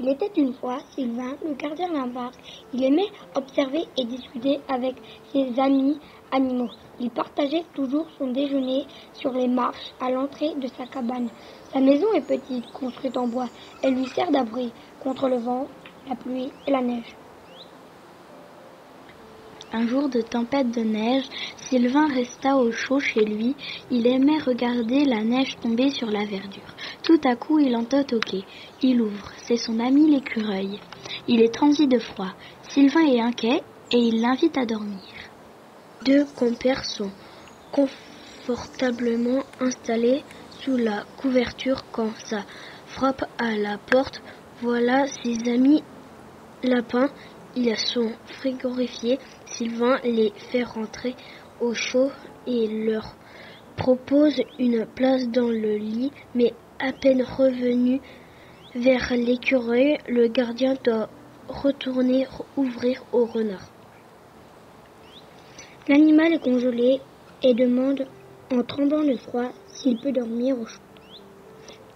Il était une fois Sylvain, le gardien d'un parc. Il aimait observer et discuter avec ses amis animaux. Il partageait toujours son déjeuner sur les marches à l'entrée de sa cabane. Sa maison est petite, construite en bois. Elle lui sert d'abri contre le vent, la pluie et la neige. Un jour de tempête de neige, Sylvain resta au chaud chez lui. Il aimait regarder la neige tomber sur la verdure. Tout à coup, il entend toquer. Il ouvre. C'est son ami l'écureuil. Il est transi de froid. Sylvain est inquiet et il l'invite à dormir. Deux compères sont confortablement installés sous la couverture quand ça frappe à la porte. Voilà ses amis lapins. Ils sont frigorifiés. Sylvain les fait rentrer au chaud et leur propose une place dans le lit, mais à peine revenu vers l'écureuil, le gardien doit retourner ouvrir au renard. L'animal est congelé et demande en tremblant de froid s'il peut dormir au chaud.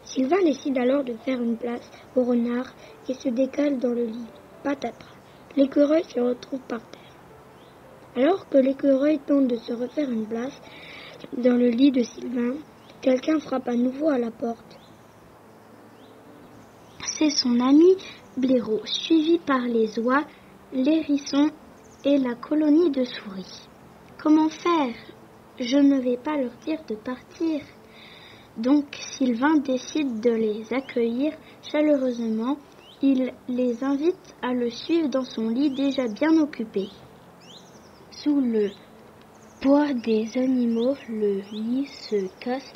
Sylvain décide alors de faire une place au renard et se décale dans le lit. Patatras. L'écureuil se retrouve par terre. Alors que l'écureuil tente de se refaire une place dans le lit de Sylvain, quelqu'un frappe à nouveau à la porte. C'est son ami Blaireau, suivi par les oies, l'hérisson et la colonie de souris. Comment faire? Je ne vais pas leur dire de partir. Donc Sylvain décide de les accueillir chaleureusement. Il les invite à le suivre dans son lit déjà bien occupé. Sous le poids des animaux, le lit se casse.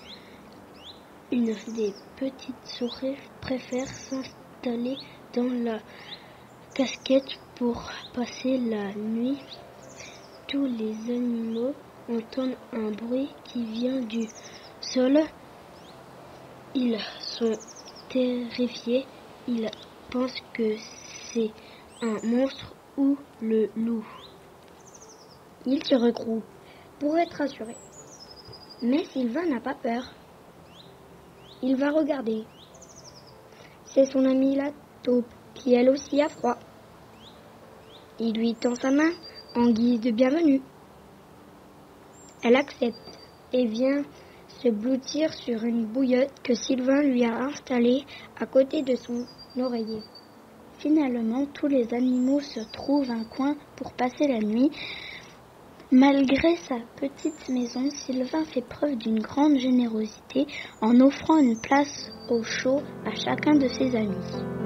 Une des petites souris préfère s'installer dans la casquette pour passer la nuit. Tous les animaux entendent un bruit qui vient du sol. Ils sont terrifiés. Ils pensent que c'est un monstre ou le loup. Ils se regroupent pour être rassurés. Mais Sylvain n'a pas peur. Il va regarder. C'est son amie la taupe qui elle aussi a froid. Il lui tend sa main en guise de bienvenue. Elle accepte et vient se blottir sur une bouillotte que Sylvain lui a installée à côté de son oreiller. Finalement, tous les animaux se trouvent un coin pour passer la nuit. Malgré sa petite maison, Sylvain fait preuve d'une grande générosité en offrant une place au chaud à chacun de ses amis.